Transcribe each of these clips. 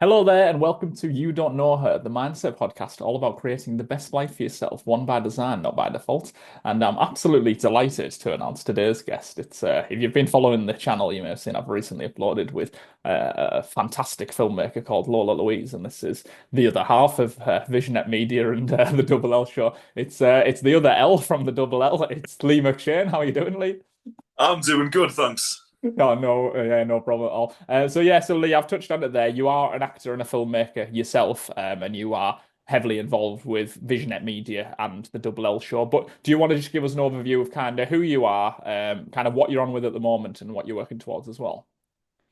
Hello there, and welcome to You Don't Know Her, the Mindset podcast, all about creating the best life for yourself, one by design, not by default. And I'm absolutely delighted to announce today's guest. It's if you've been following the channel, you may have seen I've recently uploaded with a fantastic filmmaker called Lola Louise, and this is the other half of Visionette Media and the Double L show. It's the other L from the Double L. It's Lee McShane. How are you doing, Lee? I'm doing good, thanks. No, no, yeah, no problem at all. So Lee, I've touched on it there. You are an actor and a filmmaker yourself, and you are heavily involved with Visionette Media and the Double L Show. But do you want to just give us an overview of kind of who you are, kind of what you're on with at the moment, and what you're working towards as well?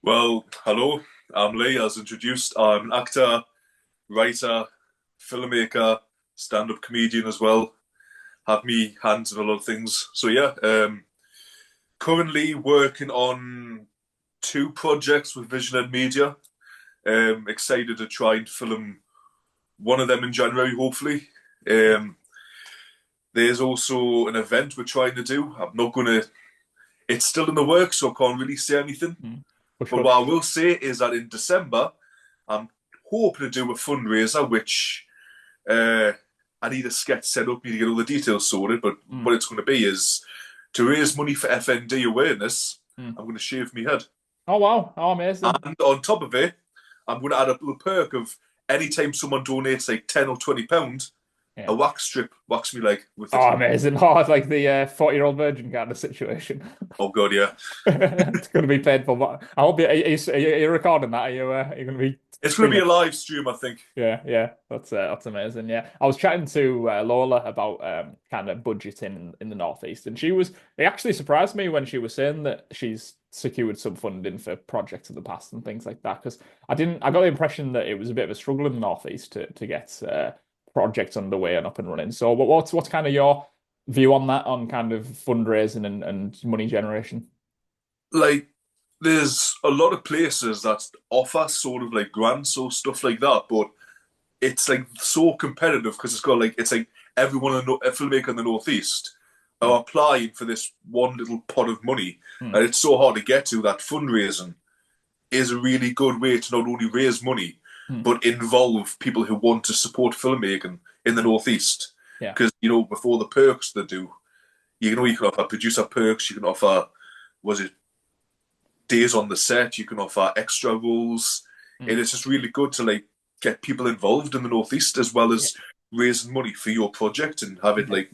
Well, hello, I'm Lee, as introduced. I'm an actor, writer, filmmaker, stand-up comedian as well. Have me hands in a lot of things. So yeah, currently working on two projects with Visionette Media. Excited to try and film one of them in January, hopefully. Um, there's also an event we're trying to do. I'm not gonna. It's still in the works, so I can't really say anything. Mm. Push, But push. what I will say is that in December, I'm hoping to do a fundraiser, which uh, I need a sketch set up, need to get all the details sorted. But Mm. what it's going to be is to raise money for FND awareness. Mm. I'm going to shave my head, Oh wow! Oh amazing! and on top of it, I'm going to add a little perk of anytime someone donates like £10 or £20, Yeah. a wax strip wax me leg with it. Oh amazing! Oh, it's like the 40-year-old virgin kind of situation. Oh god, yeah. It's going to be painful, but I hope are you recording that? Are you going to be It's going to be streaming? a live stream, I think. Yeah, yeah, that's amazing. Yeah, I was chatting to Lola about kind of budgeting in the Northeast, and it actually surprised me when she was saying that she's secured some funding for projects in the past and things like that. Because I got the impression that it was a bit of a struggle in the Northeast to get projects underway and up and running. So, what's kind of your view on that, on kind of fundraising and money generation? Like, there's a lot of places that offer sort of like grants or stuff like that, but it's like so competitive because it's like everyone in a filmmaker in the Northeast Mm, are applying for this one little pot of money, mm, and it's so hard to get to that fundraising is a really good way to not only raise money mm, but involve people who want to support filmmaking in the mm. Northeast. Yeah. Because before the perks they do, you can offer producer perks, you can offer was it days on the set. You can offer extra roles. And Mm. it's just really good to like get people involved in the Northeast as well Yeah. as raising money for your project and have it Yeah. like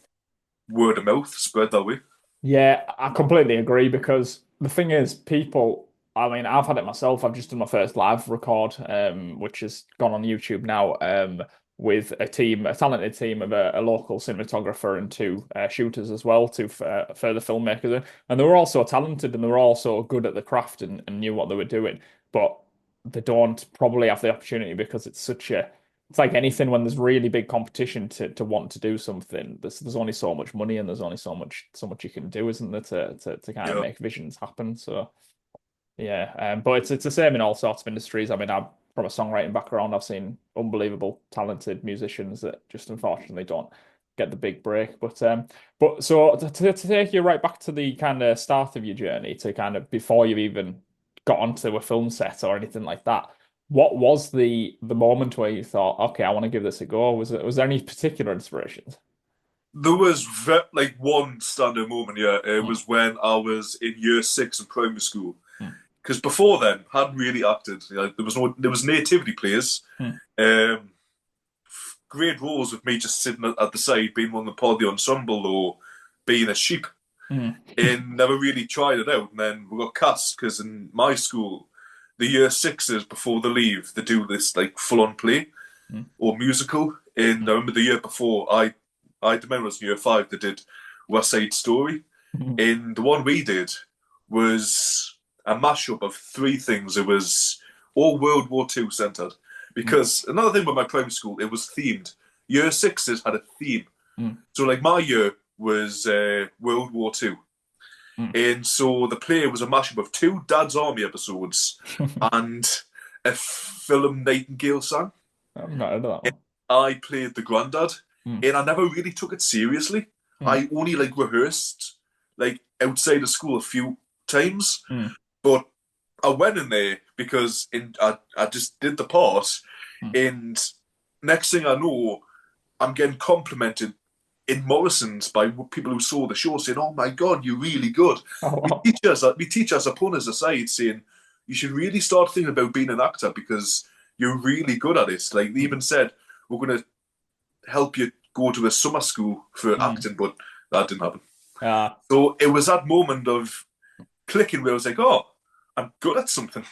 word of mouth spread that way. Yeah, I completely agree because the thing is, I mean, I've had it myself. I've just done my first live record, which has gone on YouTube now, with a talented team of a local cinematographer and two shooters as well, two further filmmakers. And they were all so talented and they were all so good at the craft and knew what they were doing, but they don't probably have the opportunity because it's like anything when there's really big competition to want to do something. There's only so much money and there's only so much you can do, isn't there, to kind of Yeah. make visions happen. So yeah, but it's the same in all sorts of industries. I mean, I'm from a songwriting background. I've seen unbelievable, talented musicians that just unfortunately don't get the big break. But so to take you right back to the kind of start of your journey, to kind of before you even got onto a film set or anything like that, what was the moment where you thought, okay, I want to give this a go? Was there any particular inspirations? There was like one standout moment, yeah. It Mm, was when I was in year six in primary school. mm, Because before then, hadn't really acted. There was nativity plays, mm, um, great roles with me just sitting at the side, being one of the part of the ensemble or being a sheep. mm, And never really tried it out. And then we got cast because in my school, the year sixes before they leave, they do this like full on play mm, or musical. And I remember the year before, I remember it was in year five, they did West Side Story. mm, And the one we did was a mashup of three things. It was all World War II centered. mm, Because another thing with my primary school, it was themed. Year sixes had a theme. mm, So like my year was World War II. mm. And so the play was a mashup of two Dad's Army episodes and a film Nightingale sang. I've not heard of that one. I played the granddad, Mm, and I never really took it seriously. mm, I only like rehearsed like outside of school a few times, mm, but I went in there because I just did the part, Mm. and next thing I know, I'm getting complimented in Morrison's by people who saw the show saying, "Oh my God, you're really good." Oh, We wow. teachers are pulling us aside saying, "You should really start thinking about being an actor because you're really good at it." Like they Mm. even said, "We're going to help you go to a summer school for Mm. acting," but that didn't happen. Uh, So it was that moment of clicking where I was like, "Oh, I'm good at something."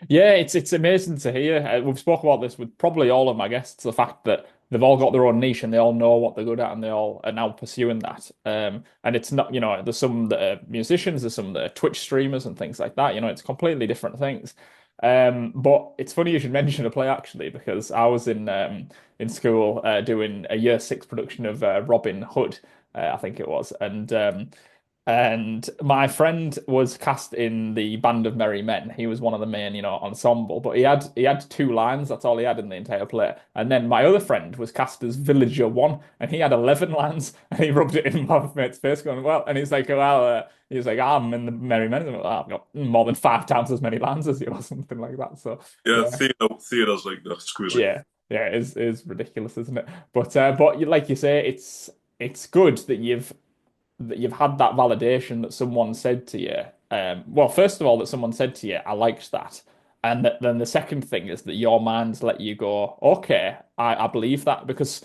Yeah, it's amazing to hear. We've spoken about this with probably all of my guests, the fact that they've all got their own niche and they all know what they're good at and they all are now pursuing that. And it's not, there's some that are musicians, there's some that are Twitch streamers and things like that. It's completely different things. But it's funny you should mention a play actually, because I was in school doing a year six production of Robin Hood, I think it was, and my friend was cast in the Band of Merry Men. He was one of the main, ensemble, but he had two lines. That's all he had in the entire play. And then my other friend was cast as Villager One, and he had 11 lines. And he rubbed it in my mate's face, going, "Well," and he's like, "Well," he's like, "I'm in the Merry Men." And I'm like, "Oh, I've got more than 5 times as many lines as you, or something like that." So Yeah, yeah, theaters like that. It's crazy. yeah, yeah, it's ridiculous, isn't it? But like you say, it's good that you've had that validation that someone said to you. Well, first of all, that someone said to you, "I liked that," and then the second thing is that your mind's let you go, "Okay, I believe that," because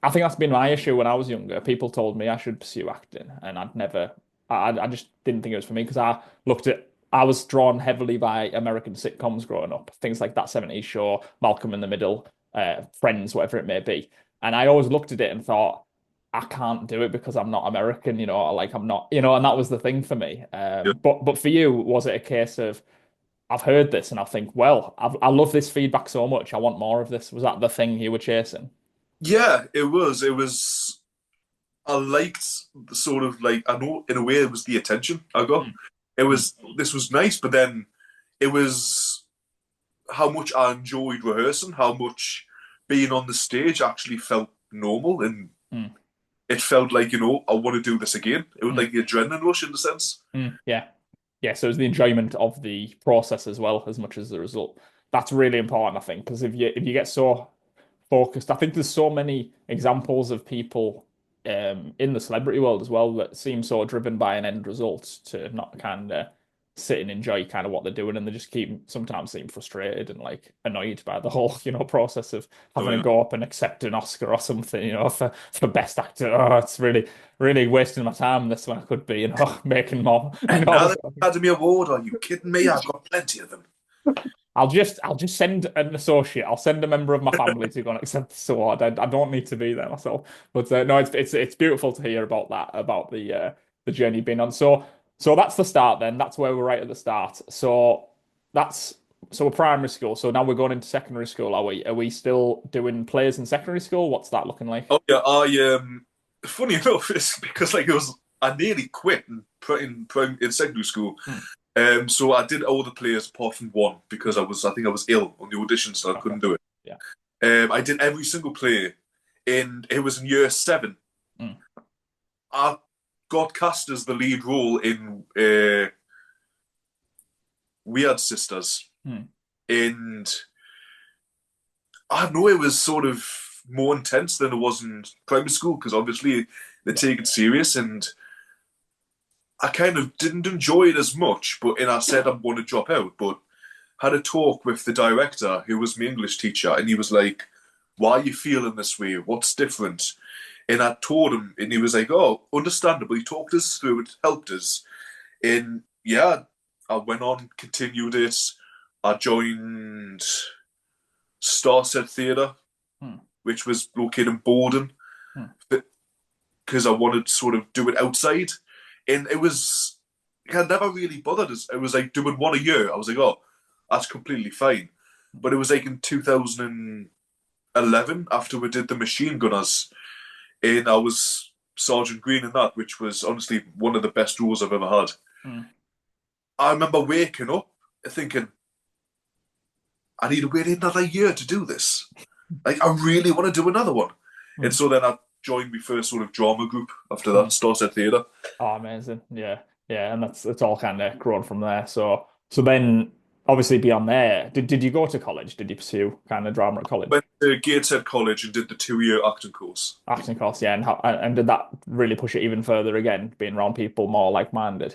I think that's been my issue when I was younger. People told me I should pursue acting, and I just didn't think it was for me because I was drawn heavily by American sitcoms growing up, things like That 70s Show, Malcolm in the Middle, Friends, whatever it may be. And I always looked at it and thought, I can't do it because I'm not American, like I'm not, and that was the thing for me. Yeah. But for you, was it a case of I've heard this and I think, well, I love this feedback so much, I want more of this? Was that the thing you were chasing? Yeah, it was. It was. I liked the sort of like I know in a way it was the attention I got. Mm, It mm, was this was nice, but then it was how much I enjoyed rehearsing, how much being on the stage actually felt normal, and mm, it felt like I want to do this again. It was mm, like the adrenaline rush in the sense. yeah. Yeah, so it's the enjoyment of the process as well as much as the result. That's really important, I think, because if you get so focused. I think there's so many examples of people in the celebrity world as well that seem so driven by an end result to not kind of sit and enjoy kind of what they're doing, and they just keep sometimes seem frustrated and like annoyed by the whole process of So having to yeah, go up and accept an Oscar or something, for best actor. Oh, it's really wasting my time. This one I could be, making more, another Academy Award? Are you kidding me? I've got plenty of them. I'll just send an associate. I'll send a member of my family to go and accept this award. I don't need to be there myself. But no, it's beautiful to hear about that, about the journey you've been on. So that's the start then. That's where we're right at the start. That's we're primary school. So now we're going into secondary school, are we? Are we still doing plays in secondary school? What's that looking like? Oh yeah, funny enough, it's because like I nearly quit in secondary school. Hmm. So I did all the plays apart from one because I think I was ill on the audition, so I Okay. couldn't do it. Yeah. I did every single play, and it was in year seven. Hmm. I got cast as the lead role in Weird Sisters, Hmm. and I know it was sort of more intense than it was in primary school because obviously they Yeah. take it serious, and I kind of didn't enjoy it as much. And I said I'm going to drop out, but had a talk with the director who was my English teacher, and he was like, "Why are you feeling this way? What's different?" And I told him, and he was like, "Oh, understandable." He talked us through it, helped us, and yeah, I went on, continued it. I joined Starset Theatre, Hmm. which was located in Borden, Hmm. because I wanted to sort of do it outside, and it was. I never really bothered us. It was like doing one a year. I was like, "Oh, that's completely fine." But it was like in 2011 after we did the Machine Gunners, and I was Sergeant Green in that, which was honestly one of the best roles I've ever had. Hmm. I remember waking up thinking, I need to wait another year to do this. Like, I really want to do another one. Hmm. And so then I joined my first sort of drama group after Hmm. that, Starset Theatre. Oh, amazing. Yeah. Yeah. And that's it's all kind of grown from there. So then obviously beyond there, did you go to college? Did you pursue kind of drama at college? Went to Gateshead College and did the 2 year acting course. Acting course, yeah, and did that really push it even further again, being around people more like-minded?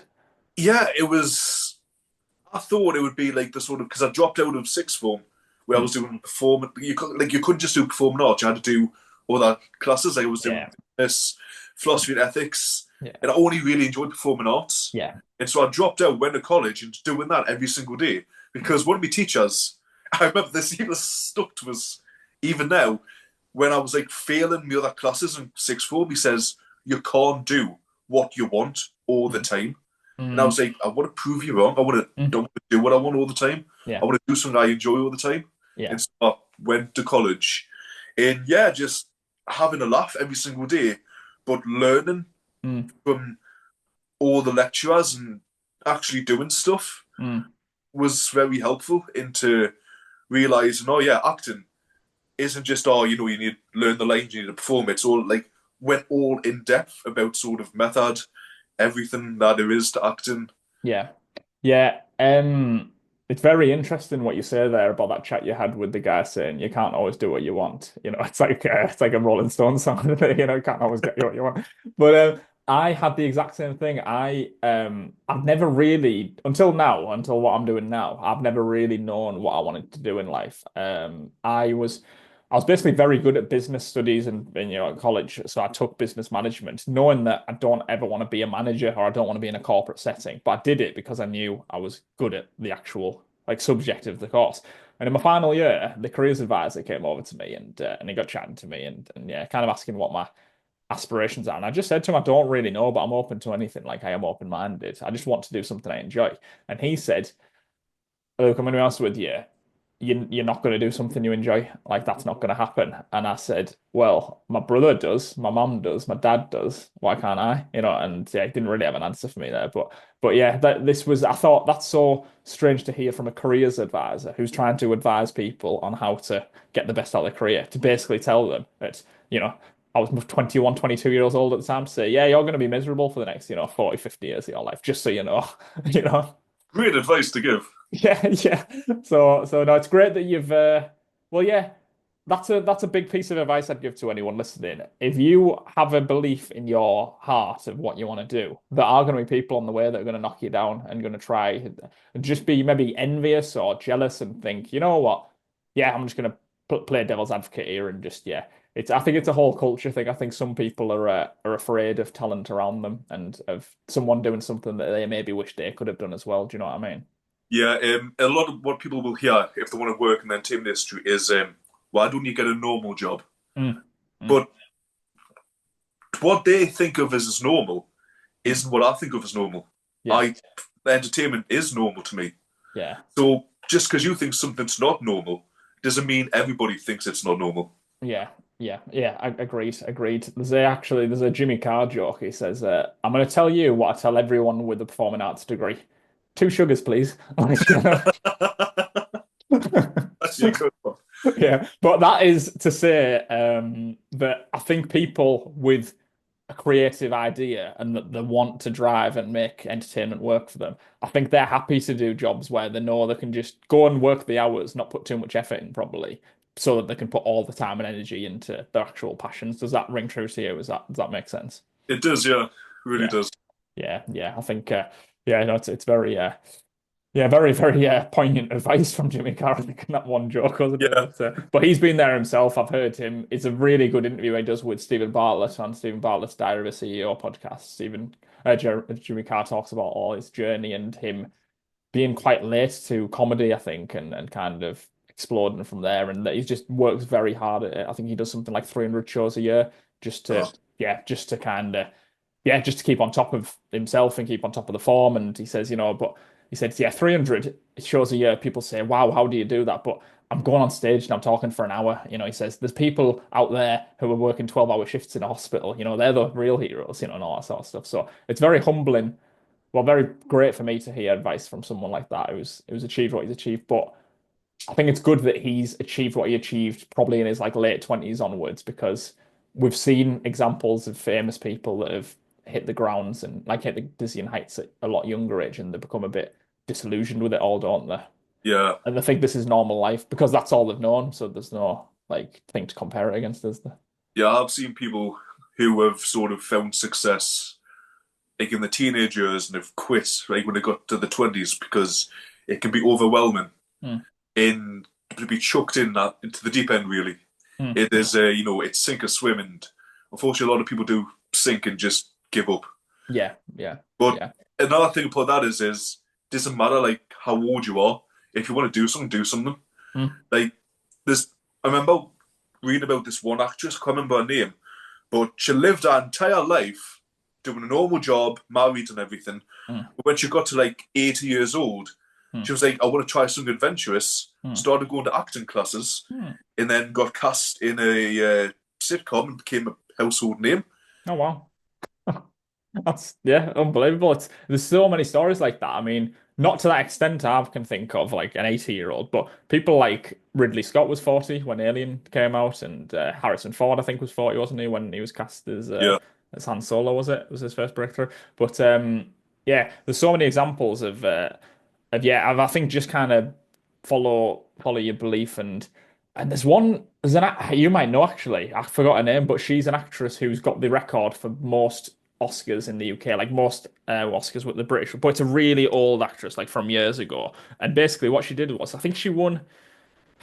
Yeah, it was. I thought it would be like the sort of because I dropped out of sixth form where I Mm. was doing performance. You couldn't just do performing arts. You had to do all that classes. I was doing Yeah, this philosophy and ethics, yeah, and I only really enjoyed performing arts. yeah. And so I dropped out, went to college, and doing that every single day because one of my teachers, I remember this even stuck to us even now when I was like failing the other classes in sixth form. He says you can't do what you want all the Mm. time. And I Mm. was like, I want to prove you wrong. I want to Mm. don't do what I want all the time. I Yeah, want to do something I enjoy all the time. yeah. And so I went to college. And yeah, just having a laugh every single day, but learning Mm. from all the lecturers and actually doing stuff Mm. was very helpful into realizing, oh yeah, acting isn't just, oh, you need to learn the lines, you need to perform. It's all like went all in depth about sort of method, everything that there is to acting. Yeah. Yeah. It's very interesting what you say there about that chat you had with the guy saying you can't always do what you want. It's like a Rolling Stones song, isn't it? You can't always get you what you want. But I had the exact same thing. I've never really until now, until what I'm doing now, I've never really known what I wanted to do in life. I was basically very good at business studies and at college, so I took business management, knowing that I don't ever want to be a manager or I don't want to be in a corporate setting. But I did it because I knew I was good at the actual like subject of the course. And in my final year, the careers advisor came over to me and he got chatting to me and yeah, kind of asking what my aspirations are. And I just said to him, I don't really know, but I'm open to anything. Like I am open-minded. I just want to do something I enjoy. And he said, look, I'm going to be honest with you. You're not going to do something you enjoy. Like that's not going to happen. And I said, well, my brother does, my mum does, my dad does. Why can't I? And yeah, he didn't really have an answer for me there. But yeah, I thought that's so strange to hear from a careers advisor who's trying to advise people on how to get the best out of their career, to basically tell them that, I was 21, 22 years old at the time to say, yeah, you're going to be miserable for the next, 40, 50 years of your life, just so you know, you know. Great advice to give. Yeah, yeah. So no, it's great that you've well yeah, that's a big piece of advice I'd give to anyone listening. If you have a belief in your heart of what you want to do, there are going to be people on the way that are going to knock you down and going to try and just be maybe envious or jealous and think, you know what? Yeah, I'm just going to play devil's advocate here and just yeah. I think it's a whole culture thing. I think some people are afraid of talent around them and of someone doing something that they maybe wish they could have done as well. Do you know what I mean? Yeah, a lot of what people will hear if they want to work in the entertainment industry is, why don't you get a normal job? Mm, mm, But what they think of as normal mm. isn't what I think of as normal. Yeah, I Entertainment is normal to me. yeah, So just because you think something's not normal doesn't mean everybody thinks it's not normal. yeah, yeah. Agreed, agreed. There's a Jimmy Carr joke. He says, "I'm going to tell you what I tell everyone with a performing arts degree: two sugars, please." Like, That's a good one. yeah, but that is to say that I think people with a creative idea and that they want to drive and make entertainment work for them, I think they're happy to do jobs where they know they can just go and work the hours, not put too much effort in, probably, so that they can put all the time and energy into their actual passions. Does that ring true to you? Does that make sense? It does, yeah, it really Yeah, does. yeah, yeah. I think yeah, no, it's very yeah, very, very poignant advice from Jimmy Carr in that one joke, wasn't it? Yeah, But he's been there himself. I've heard him. It's a really good interview he does with Stephen Bartlett on Stephen Bartlett's Diary of a CEO podcast. Jimmy Carr talks about all his journey and him being quite late to comedy, I think, and kind of exploding from there. And that he just works very hard at it. I think he does something like 300 shows a year just to, oh, yeah, just to kind of yeah, just to keep on top of himself and keep on top of the form. And he says, but he said, yeah, 300 shows a year. People say, wow, how do you do that? But I'm going on stage and I'm talking for an hour. He says, there's people out there who are working 12-hour shifts in a hospital. They're the real heroes, and all that sort of stuff. So it's very humbling. Well, very great for me to hear advice from someone like that who's achieved what he's achieved. But I think it's good that he's achieved what he achieved probably in his like late 20s onwards because we've seen examples of famous people that have hit the grounds and like hit the dizzying heights at a lot younger age and they become a bit disillusioned with it all, don't they? Yeah. and they think this is normal life because that's all they've known. So there's no like thing to compare it against, is there? Yeah, I've seen people who have sort of found success like in the teenage years and have quit right when they got to the 20s because it can be overwhelming Hmm. in to be chucked in that into the deep end really. Hmm. It is it's sink or swim, and unfortunately a lot of people do sink and just give up. Yeah, yeah, But yeah. another thing about that is it doesn't matter like how old you are. If you want to do something. Hmm. Like this I remember reading about this one actress, I can't remember her name, but she lived her entire life doing a normal job, married and everything. Hmm. But when she got to like 80 years old, Hmm. she was like, I want to try something adventurous. Hmm. Started going to acting classes, Hmm. and then got cast in a sitcom and became a household name. Oh wow. That's yeah, unbelievable. There's so many stories like that. I mean, not to that extent I can think of like an 80-year-old, but people like Ridley Scott was 40 when Alien came out, and Harrison Ford I think was 40, wasn't he, when he was cast Yeah, as Han Solo, was it? Was his first breakthrough. But yeah, there's so many examples of yeah, I think just kind of follow your belief, and there's you might know actually, I forgot her name, but she's an actress who's got the record for most Oscars in the UK, like most Oscars with the British, but it's a really old actress, like from years ago. And basically, what she did was, I think she won,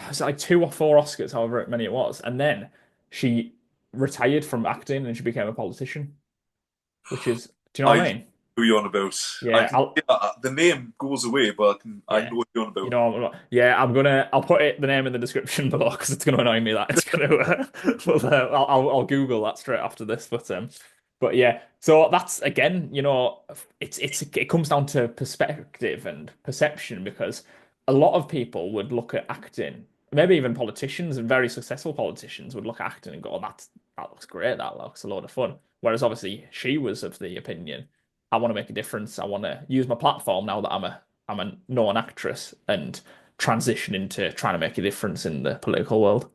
was it like 2 or 4 Oscars, however many it was, and then she retired from acting and she became a politician, which is, do you know I what know I mean? who you're on about. I Yeah, can yeah, the name goes away, but I yeah. know what you're on You about. know, yeah, I'll put the name in the description below because it's gonna annoy me that it's gonna, but I'll Google that straight after this. But yeah, so that's again, it comes down to perspective and perception because a lot of people would look at acting, maybe even politicians and very successful politicians would look at acting and go, that looks great, that looks a lot of fun. Whereas obviously she was of the opinion, I want to make a difference. I want to use my platform now that I'm a known actress and transition into trying to make a difference in the political world.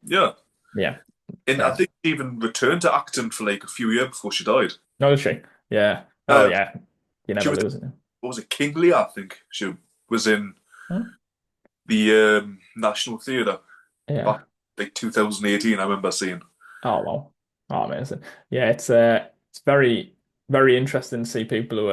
Yeah, Yeah. and I Uh, think she even returned to acting for like a few years before she died. no, is she? Yeah. Oh, Uh, yeah. You she never was lose it. what was it, King Lear? I think she was in Hmm? the National Theatre back Yeah. like 2018. I remember seeing. Oh, well. Oh, amazing. Yeah, it's very interesting to see people who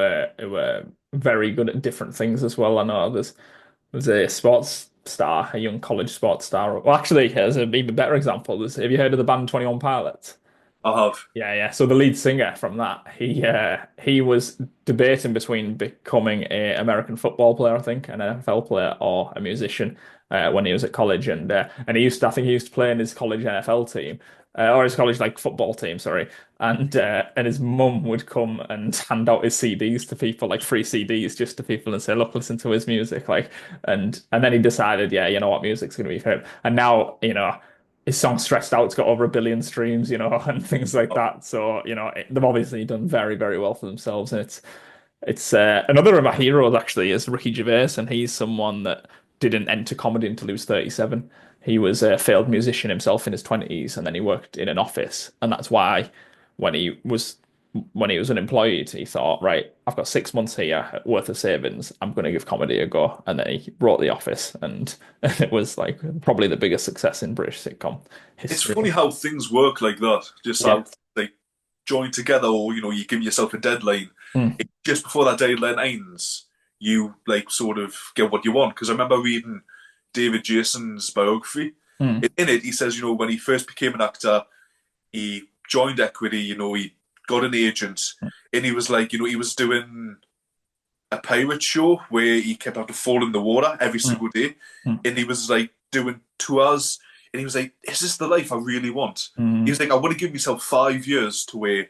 are very good at different things as well. I know there's a sports star, a young college sports star. Well, actually, there's an even better example. Have you heard of the band 21 Pilots? I have. Yeah, yeah. So the lead singer from that, he was debating between becoming a American football player, I think, an NFL player, or a musician when he was at college, and I think he used to play in his college NFL team, or his college like football team, sorry, and his mum would come and hand out his CDs to people, like free CDs, just to people and say, look, listen to his music, like, and then he decided, yeah, you know what, music's gonna be for him, and now his song Stressed Out's got over 1 billion streams, and things like that. So, they've obviously done very, very well for themselves. And it's another of my heroes actually is Ricky Gervais, and he's someone that didn't enter comedy until he was 37. He was a failed musician himself in his 20s, and then he worked in an office, and that's why when he was when he was unemployed, he thought, right, I've got 6 months here worth of savings. I'm going to give comedy a go. And then he wrote The Office, and it was like probably the biggest success in British sitcom It's history. funny how things work like that. Just Yeah. how they join together, or you give yourself a deadline. Mm. Just before that deadline ends, you like sort of get what you want. Because I remember reading David Jason's biography. Mm. In it, he says, when he first became an actor, he joined Equity. He got an agent, and he was like, he was doing a pirate show where he kept having to fall in the water every Mm. single day, Mm. and he was like doing tours, and he was like, "Is this the life I really want?" He Mm. was like, "I want to give myself 5 years to where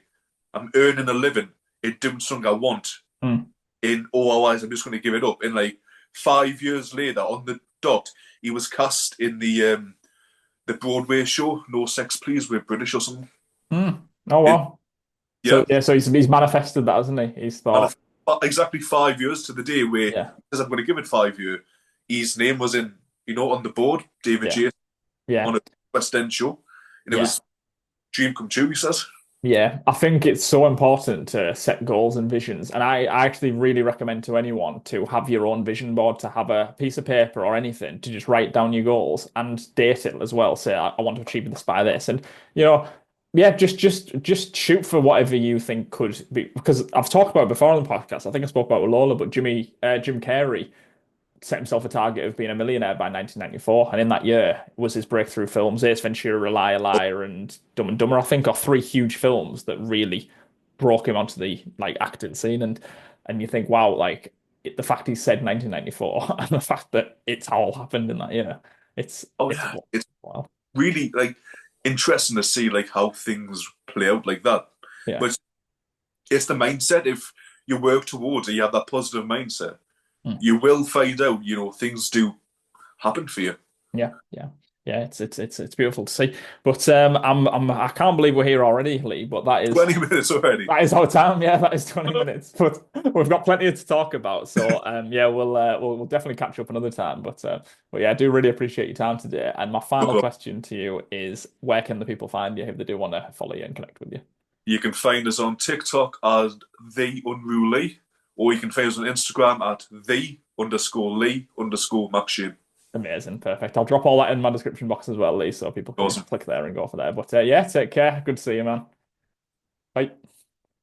I'm earning a living and doing something I want, Mm. in or otherwise I'm just going to give it up." And like 5 years later, on the dot, he was cast in the Broadway show No Sex Please with British or something. Mm. Oh It, wow. So yeah, yeah, so he's manifested that, hasn't he? He's and thought, exactly 5 years to the day where yeah, because I'm going to give it 5 years. His name was in, on the board, David yeah, Jason, yeah, on a West End show, and it yeah. was dream come true. He says, Yeah, I think it's so important to set goals and visions. And I actually really recommend to anyone to have your own vision board, to have a piece of paper or anything to just write down your goals and date it as well. Say, I want to achieve this by this. And you know, yeah, just shoot for whatever you think could be, because I've talked about it before on the podcast. I think I spoke about it with Lola, but Jim Carrey set himself a target of being a millionaire by 1994, and in that year was his breakthrough films, Ace Ventura, Liar Liar, and Dumb and Dumber, I think, are three huge films that really broke him onto the like acting scene. And you think, wow, like the fact he said 1994 and the fact that it's all happened in that year, Oh it's yeah, it's wow, really like interesting to see like how things play out like that. yeah. But it's the mindset. If you work towards it, you have that positive mindset, Mm. you will find out, things do happen for you. Yeah, yeah, yeah. It's beautiful to see. But I can't believe we're here already, Lee. But 20 minutes already. that is our time. Yeah, that is 20 minutes. But we've got plenty to talk about. So yeah, we'll definitely catch up another time. But yeah, I do really appreciate your time today. And my final question to you is, where can the people find you if they do want to follow you and connect with you? You can find us on TikTok as the Unruly, or you can find us on Instagram at the_Lee_underscore McShane. Amazing, perfect. I'll drop all that in my description box as well, Lee, so people can Awesome. just click there and go for there. But yeah, take care. Good to see you, man.